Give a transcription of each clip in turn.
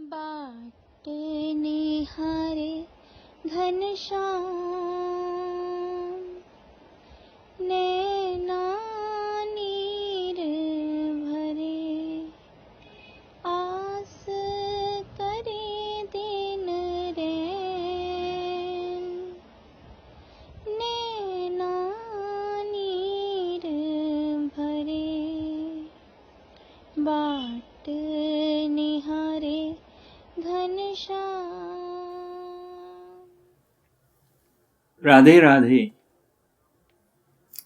बाट निहारे घनश्याम नैना नीर भरे आस करे दिन रैन नैना नीर भरे बाट निहारे Ghanshyam. Radhe Radhe.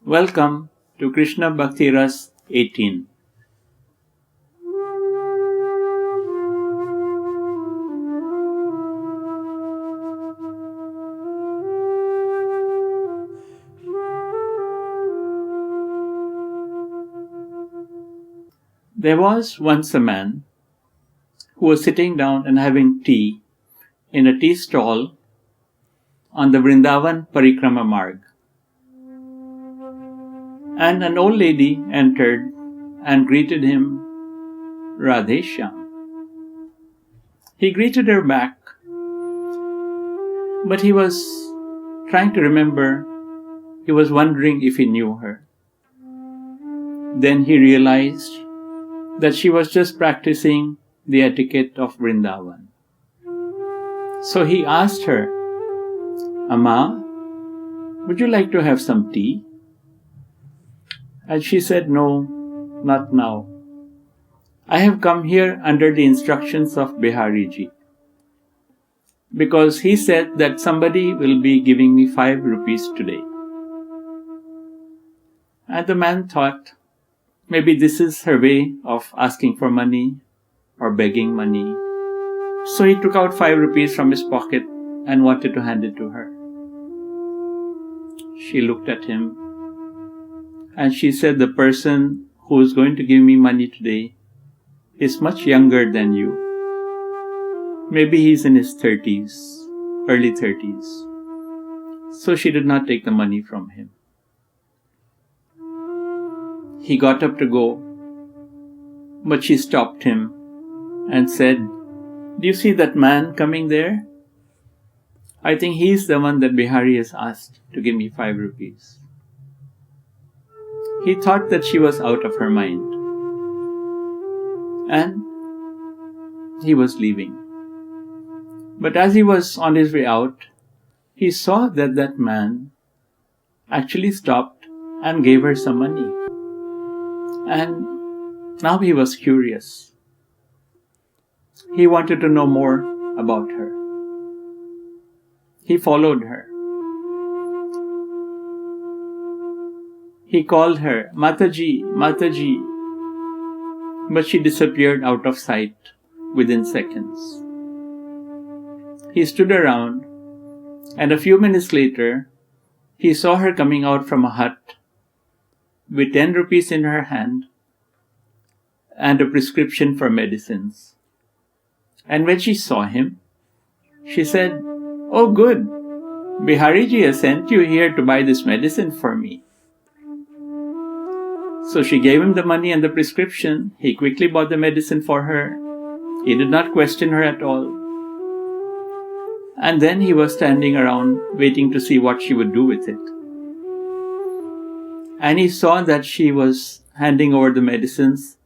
Welcome to Krishna Bhakti Ras 18. There was once a man who was sitting down and having tea in a tea stall on the Vrindavan Parikrama Marg. And an old lady entered and greeted him, Radhe Shyam. He greeted her back, but he was trying to remember, he was wondering if he knew her. Then he realized that she was just practicing the etiquette of Vrindavan. So he asked her, Amma, would you like to have some tea? And she said, no, not now. I have come here under the instructions of Behari ji, because he said that somebody will be giving me 5 rupees today. And the man thought, maybe this is her way of asking for money or begging money. So he took out 5 rupees from his pocket and wanted to hand it to her. She looked at him and she said, the person who is going to give me money today is much younger than you. Maybe he's in his 30s, early 30s. So she did not take the money from him. He got up to go, but she stopped him and said, do you see that man coming there? I think he's the one that Behari has asked to give me 5 rupees. He thought that she was out of her mind, and he was leaving. But as he was on his way out, he saw that that man actually stopped and gave her some money. And now he was curious. He wanted to know more about her. He followed her. He called her, Mataji, Mataji. But she disappeared out of sight within seconds. He stood around, and a few minutes later, he saw her coming out from a hut with 10 rupees in her hand and a prescription for medicines. And when she saw him, she said, oh good, Bihariji has sent you here to buy this medicine for me. So she gave him the money and the prescription. He quickly bought the medicine for her. He did not question her at all. And then he was standing around waiting to see what she would do with it. And he saw that she was handing over the medicines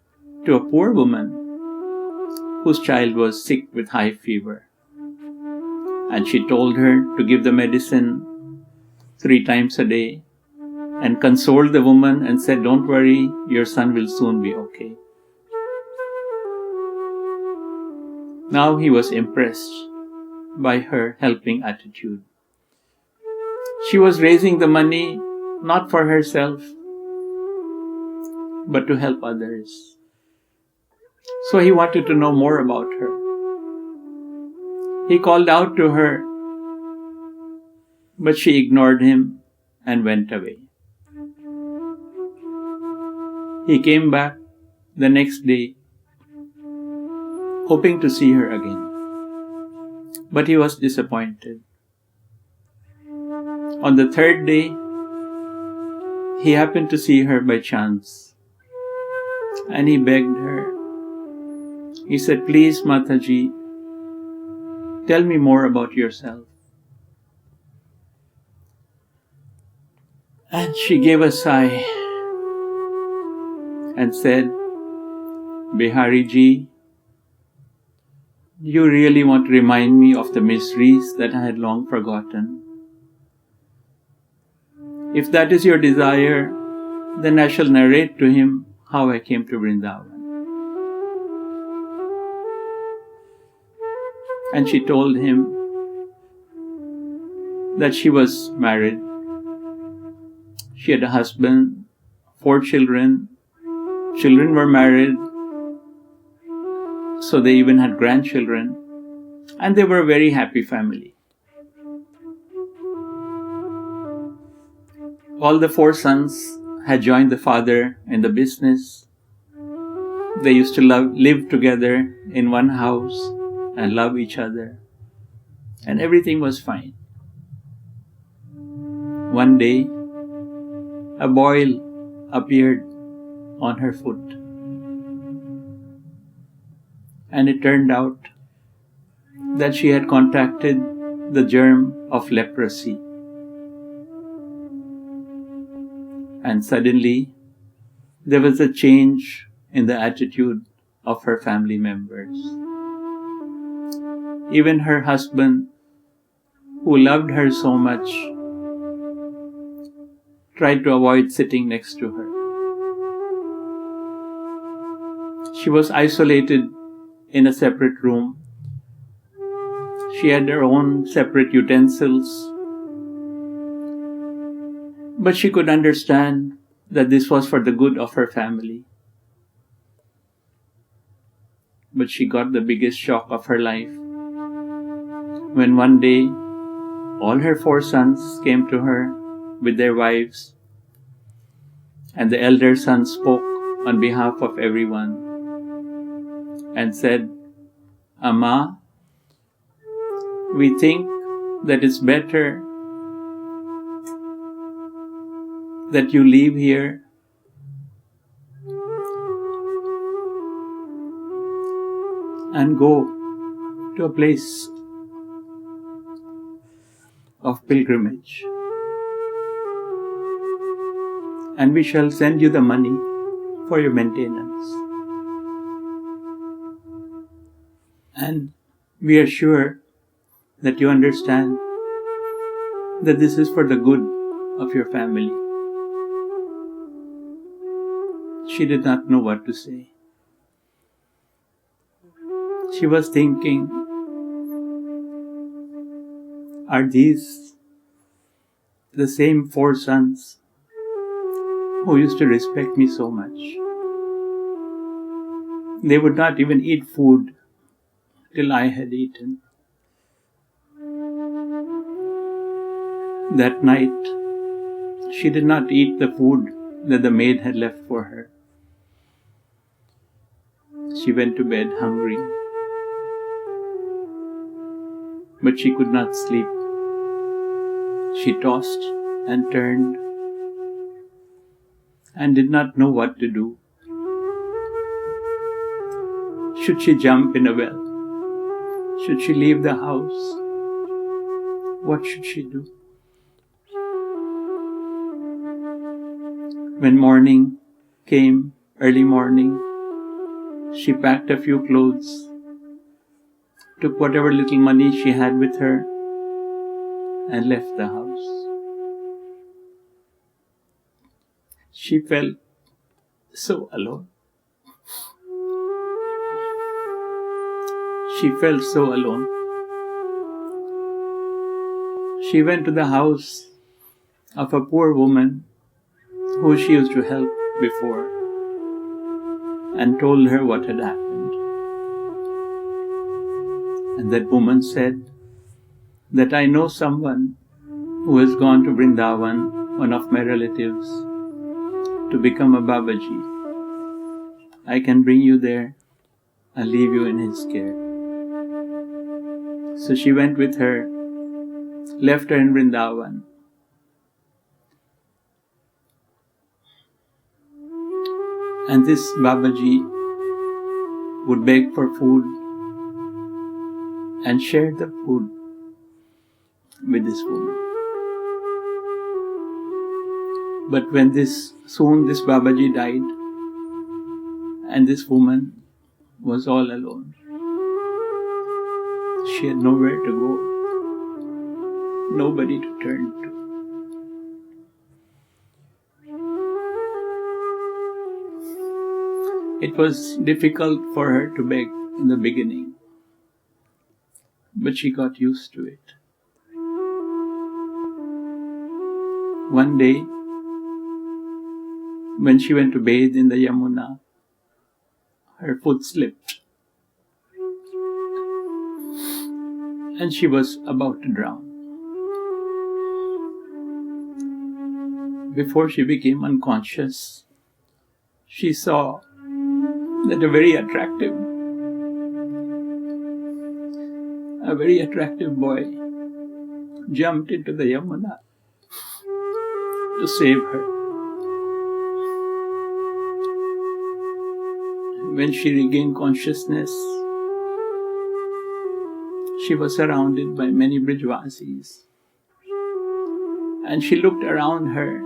to a poor woman whose child was sick with high fever. And she told her to give the medicine 3 times a day and consoled the woman and said, don't worry, your son will soon be okay. Now he was impressed by her helping attitude. She was raising the money not for herself, but to help others. So he wanted to know more about her. He called out to her, but she ignored him and went away. He came back the next day, hoping to see her again. But he was disappointed. On the 3rd day, he happened to see her by chance, and he begged her. He said, please Mataji, Tell me more about yourself. And she gave a sigh and said, Behari ji, you really want to remind me of the mysteries that I had long forgotten. If that is your desire, then I shall narrate to him how I came to Vrindavan. And she told him that she was married. She had a husband, 4 children. Children were married, so they even had grandchildren. And they were a very happy family. All the 4 sons had joined the father in the business. They used to live together in one house and love each other. And everything was fine. One day, a boil appeared on her foot. And it turned out that she had contracted the germ of leprosy. And suddenly, there was a change in the attitude of her family members. Even her husband, who loved her so much, tried to avoid sitting next to her. She was isolated in a separate room. She had her own separate utensils. But she could understand that this was for the good of her family. But she got the biggest shock of her life when one day all her 4 sons came to her with their wives, and the elder son spoke on behalf of everyone and said, Amma, we think that it's better that you leave here and go to a place of pilgrimage, and we shall send you the money for your maintenance. And we are sure that you understand that this is for the good of your family. She did not know what to say. She was thinking, are these the same 4 sons who used to respect me so much? They would not even eat food till I had eaten. That night, she did not eat the food that the maid had left for her. She went to bed hungry, but she could not sleep. She tossed and turned and did not know what to do. Should she jump in a well? Should she leave the house? What should she do? When morning came, early morning, she packed a few clothes, took whatever little money she had with her, and left the house. She felt so alone. She felt so alone. She went to the house of a poor woman who she used to help before and told her what had happened. And that woman said that I know someone who has gone to Vrindavan, one of my relatives, to become a Babaji. I can bring you there and leave you in his care. So she went with her, left her in Vrindavan. And this Babaji would beg for food and shared the food with this woman. But when this Babaji died, and this woman was all alone. She had nowhere to go, nobody to turn to. It was difficult for her to beg in the beginning, but she got used to it. One day, when she went to bathe in the Yamuna, her foot slipped and she was about to drown. Before she became unconscious, she saw that a very attractive boy jumped into the Yamuna to save her. When she regained consciousness, she was surrounded by many Brijvasis, and she looked around her.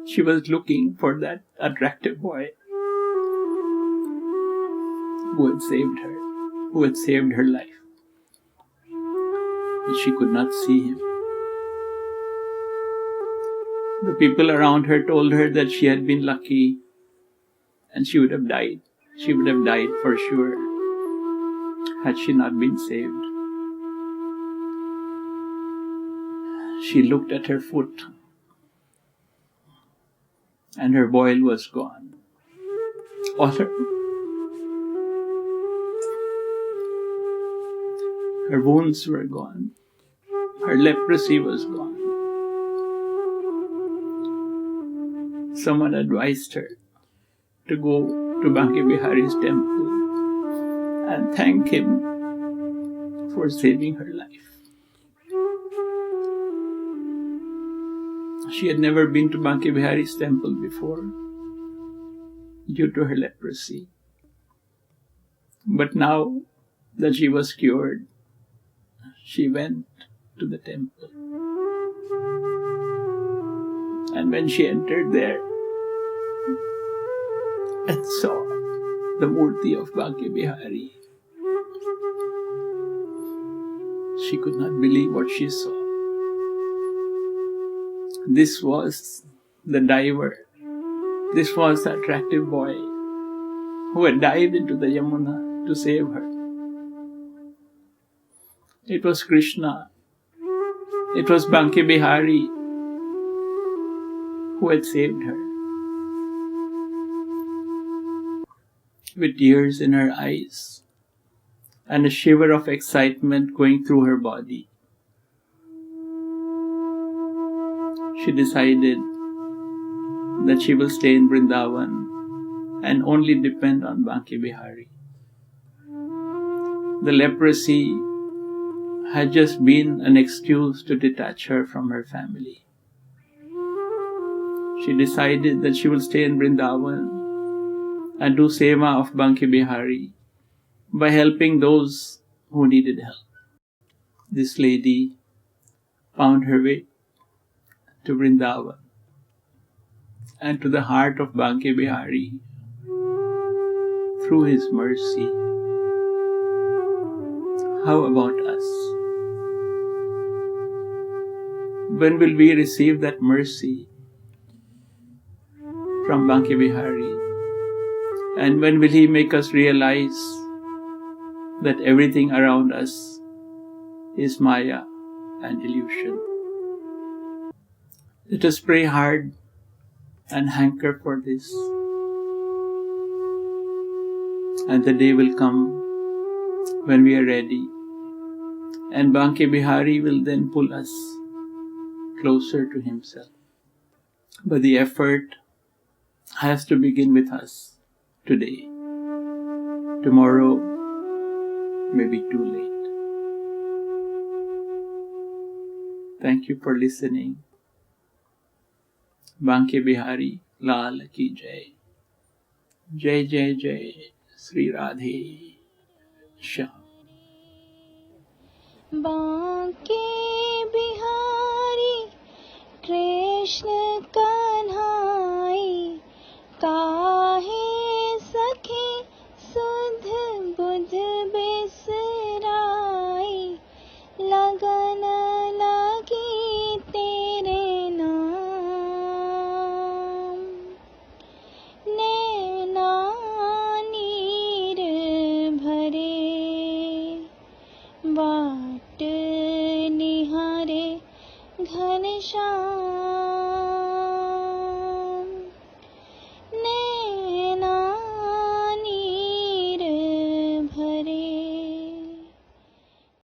She was looking for that attractive boy who had saved her, who had saved her life. But she could not see him. The people around her told her that she had been lucky and she would have died. She would have died for sure had she not been saved. She looked at her foot and her boil was gone. All her wounds were gone. Her leprosy was gone. Someone advised her to go to Banke Behari's temple and thank him for saving her life. She had never been to Banke Behari's temple before due to her leprosy. But now that she was cured, she went to the temple. And when she entered there and saw the Murti of Banke Behari, she could not believe what she saw. This was the diver. This was the attractive boy who had dived into the Yamuna to save her. It was Krishna. It was Banke Behari who had saved her. With tears in her eyes and a shiver of excitement going through her body, she decided that she will stay in Vrindavan and only depend on Banke Behari. The leprosy had just been an excuse to detach her from her family. She decided that she will stay in Vrindavan and do seva of Banke Behari by helping those who needed help. This lady found her way to Vrindavan and to the heart of Banke Behari through his mercy. How about us? When will we receive that mercy from Banke Behari? And when will he make us realize that everything around us is Maya and illusion? Let us pray hard and hanker for this. And the day will come when we are ready, and Banke Behari will then pull us closer to himself. But the effort has to begin with us today. Tomorrow may be too late. Thank you for listening. Banke Behari Lal ki Jai. Jai Jai Jai Sri Radhe Shyam. Banke Bihari Krishna Kanhai, काहे सखी सुध बुध बिसराई, लगन लगी तेरे नाम, नैना नीर भरे, बाट निहारे घनश्याम।